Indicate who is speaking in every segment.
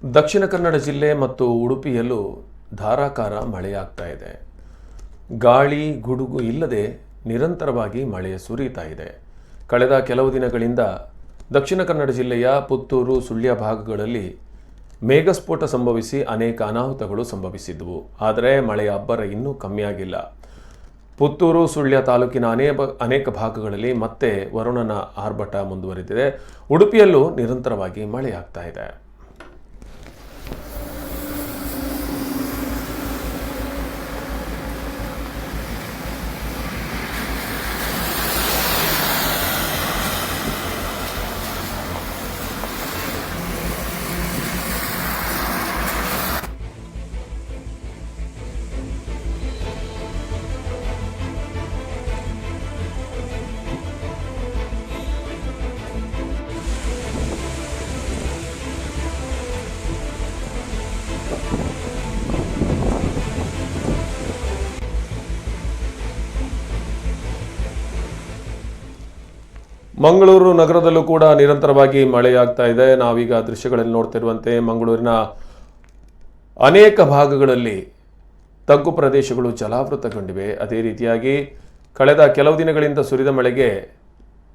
Speaker 1: ದಕ್ಷಿಣ ಕನ್ನಡ ಜಿಲ್ಲೆ ಮತ್ತು ಉಡುಪಿಯಲ್ಲೂ ಧಾರಾಕಾರ ಮಳೆಯಾಗ್ತಾ ಇದೆ. ಗಾಳಿ ಗುಡುಗು ಇಲ್ಲದೆ ನಿರಂತರವಾಗಿ ಮಳೆ ಸುರಿತಾ ಇದೆ. ಕಳೆದ ಕೆಲವು ದಿನಗಳಿಂದ ದಕ್ಷಿಣ ಕನ್ನಡ ಜಿಲ್ಲೆಯ ಪುತ್ತೂರು, ಸುಳ್ಯ ಭಾಗಗಳಲ್ಲಿ ಮೇಘಸ್ಫೋಟ ಸಂಭವಿಸಿ ಅನೇಕ ಅನಾಹುತಗಳು ಸಂಭವಿಸಿದ್ದವು. ಆದರೆ ಮಳೆಯ ಅಬ್ಬರ ಇನ್ನೂ ಕಮ್ಮಿಯಾಗಿಲ್ಲ. ಪುತ್ತೂರು, ಸುಳ್ಯ ತಾಲೂಕಿನ ಅನೇಕ ಭಾಗಗಳಲ್ಲಿ ಮತ್ತೆ ವರುಣನ ಆರ್ಭಟ ಮುಂದುವರೆದಿದೆ. ಉಡುಪಿಯಲ್ಲೂ ನಿರಂತರವಾಗಿ ಮಳೆಯಾಗ್ತಾ ಇದೆ. ಮಂಗಳೂರು ನಗರದಲ್ಲೂ ಕೂಡ ನಿರಂತರವಾಗಿ ಮಳೆಯಾಗ್ತಾ ಇದೆ. ನಾವೀಗ ದೃಶ್ಯಗಳಲ್ಲಿ ನೋಡ್ತಿರುವಂತೆ ಮಂಗಳೂರಿನ ಅನೇಕ ಭಾಗಗಳಲ್ಲಿ ತಗ್ಗು ಪ್ರದೇಶಗಳು ಜಲಾವೃತಗೊಂಡಿವೆ. ಅದೇ ರೀತಿಯಾಗಿ ಕಳೆದ ಕೆಲವು ದಿನಗಳಿಂದ ಸುರಿದ ಮಳೆಗೆ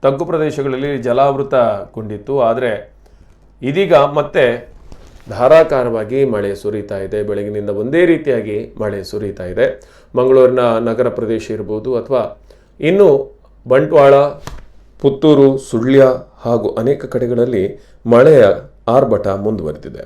Speaker 1: ತಗ್ಗು ಪ್ರದೇಶಗಳಲ್ಲಿ ಜಲಾವೃತಗೊಂಡಿತ್ತು. ಆದರೆ ಇದೀಗ ಮತ್ತೆ ಧಾರಾಕಾರವಾಗಿ ಮಳೆ ಸುರಿತಾ ಇದೆ. ಬೆಳಗಿನಿಂದ ಒಂದೇ ರೀತಿಯಾಗಿ ಮಳೆ ಸುರಿತಾ ಇದೆ. ಮಂಗಳೂರಿನ ನಗರ ಪ್ರದೇಶ ಇರ್ಬೋದು ಅಥವಾ ಇನ್ನು ಬಂಟ್ವಾಳ, ಪುತ್ತೂರು, ಸುಳ್ಯ ಹಾಗೂ ಅನೇಕ ಕಡೆಗಳಲ್ಲಿ ಮಳೆಯ ಆರ್ಭಟ ಮುಂದುವರೆದಿದೆ.